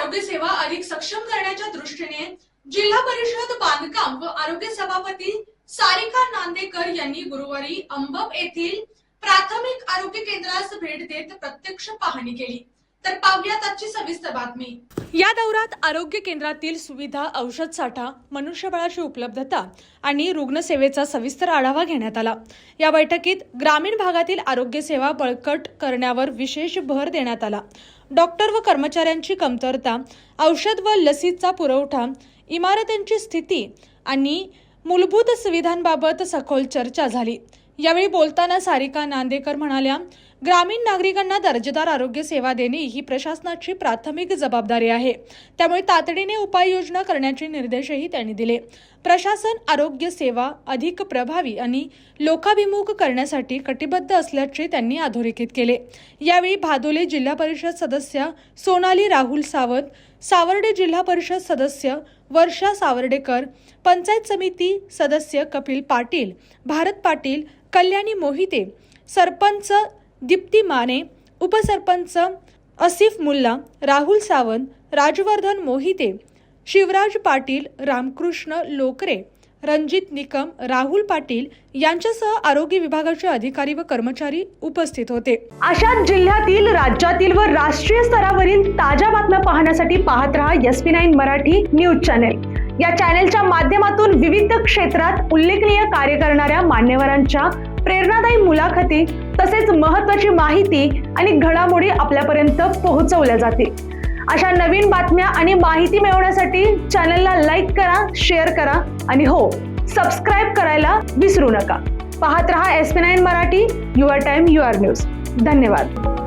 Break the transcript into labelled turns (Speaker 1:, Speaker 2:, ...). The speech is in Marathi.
Speaker 1: आरोग्य सेवा अधिक सक्षम करण्याच्या दृष्टीने जिल्हा परिषद बांधकाम व आरोग्य सभापती सारिका नांदेकर यांनी गुरुवारी अंबप येथील प्राथमिक आरोग्य केंद्रास भेट देत प्रत्यक्ष पाहणी केली। तर पाहूयात आजची सविस्तर बातमी। या दौऱ्यात आरोग्य केंद्रातील सुविधा, औषध साठा, मनुष्यबळाची उपलब्धता आणि रुग्णसेवेचा सविस्तर आढावा घेण्यात आला। या बैठकीत ग्रामीण भागातील आरोग्य सेवा बळकट करण्यावर विशेष भर देण्यात आला। डॉक्टर व कर्मचाऱ्यांची कमतरता, औषध व लसीचा पुरवठा, इमारतींची स्थिती आणि मूलभूत सुविधांबाबत सखोल चर्चा झाली। यावेळी बोलताना सारिका नांदेकर म्हणाल्या, ग्रामीण नागरिकांना दर्जेदार आरोग्य सेवा देणे ही प्रशासनाची प्राथमिक जबाबदारी आहे। त्यामुळे तातडीने उपाययोजना करण्याचे निर्देशही त्यांनी दिले। प्रशासन आरोग्य सेवा अधिक प्रभावी आणि लोकाभिमुख करण्यासाठी कटिबद्ध असल्याचे त्यांनी अधोरेखित केले। यावेळी भादोली जिल्हा परिषद सदस्य सोनाली राहुल सावंत, सावर्डे जिल्हा परिषद सदस्य वर्षा सावर्डेकर, पंचायत समिती सदस्य कपिल पाटील, भारत पाटील, कल्याणी मोहिते, सरपंच दीप्ती माने, उपसरपंच आसिफ मुल्ला, राहुल सावंत, राजवर्धन मोहिते, शिवराज पाटील, रामकृष्ण लोकरे, रणजित निकम, राहुल पाटील यांच्यासह आरोग्य विभागाचे अधिकारी व कर्मचारी उपस्थित होते।
Speaker 2: अशाच जिल्ह्यातील, राज्यातील व राष्ट्रीय स्तरावरील ताज्या बातम्या पाहण्यासाठी पाहत रहा SP9 मराठी न्यूज चॅनेल। या चॅनेलच्या माध्यमातून विविध क्षेत्रात उल्लेखनीय कार्य करणाऱ्या मान्यवरांच्या प्रेरणादायी मुलाखती तसेच महत्त्वाची माहिती आणि घडामोडी आपल्यापर्यंत पोहोचवल्या जातील। अशा नवीन बातम्या आणि माहिती मिळवण्यासाठी चॅनलला लाईक करा, शेअर करा आणि हो, सबस्क्राईब करायला विसरू नका। पाहत रहा SP9 Marathi, your time your news. धन्यवाद।